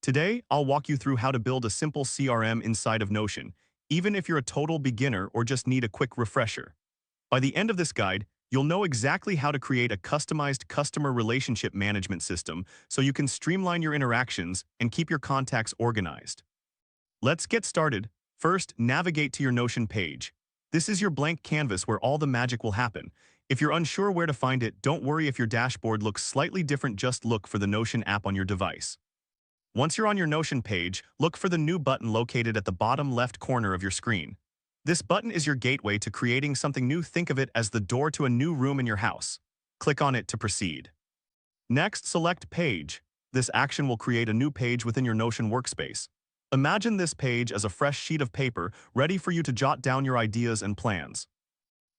Today, I'll walk you through how to build a simple CRM inside of Notion, even if you're a total beginner or just need a quick refresher. By the end of this guide, you'll know exactly how to create a customized customer relationship management system so you can streamline your interactions and keep your contacts organized. Let's get started. First, navigate to your Notion page. This is your blank canvas where all the magic will happen. If you're unsure where to find it, don't worry if your dashboard looks slightly different, just look for the Notion app on your device. Once you're on your Notion page, look for the New button located at the bottom left corner of your screen. This button is your gateway to creating something new. Think of it as the door to a new room in your house. Click on it to proceed. Next, select Page. This action will create a new page within your Notion workspace. Imagine this page as a fresh sheet of paper ready for you to jot down your ideas and plans.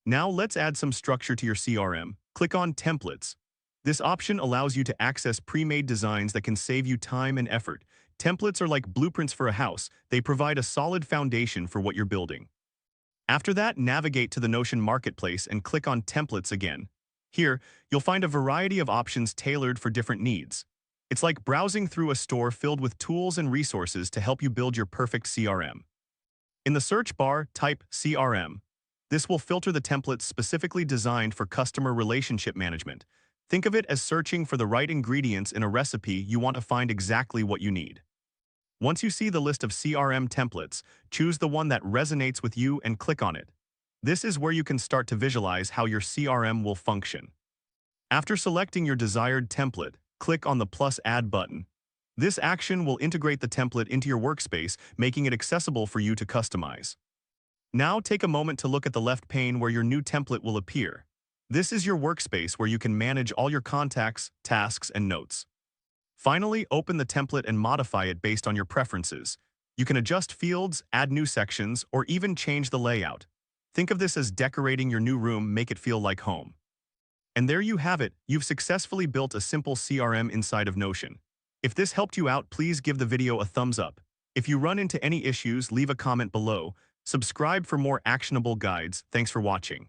Now let's add some structure to your CRM. Click on Templates. This option allows you to access pre-made designs that can save you time and effort. Templates are like blueprints for a house. They provide a solid foundation for what you're building. After that, navigate to the Notion Marketplace and click on Templates again. Here, you'll find a variety of options tailored for different needs. It's like browsing through a store filled with tools and resources to help you build your perfect CRM. In the search bar, type CRM. This will filter the templates specifically designed for customer relationship management. Think of it as searching for the right ingredients in a recipe. You want to find exactly what you need. Once you see the list of CRM templates, choose the one that resonates with you and click on it. This is where you can start to visualize how your CRM will function. After selecting your desired template, click on the plus Add button. This action will integrate the template into your workspace, making it accessible for you to customize. Now take a moment to look at the left pane where your new template will appear. This is your workspace where you can manage all your contacts, tasks, and notes. Finally, open the template and modify it based on your preferences. You can adjust fields, add new sections, or even change the layout. Think of this as decorating your new room, make it feel like home. And there you have it, you've successfully built a simple CRM inside of Notion. If this helped you out, please give the video a thumbs up. If you run into any issues, leave a comment below. Subscribe for more actionable guides. Thanks for watching.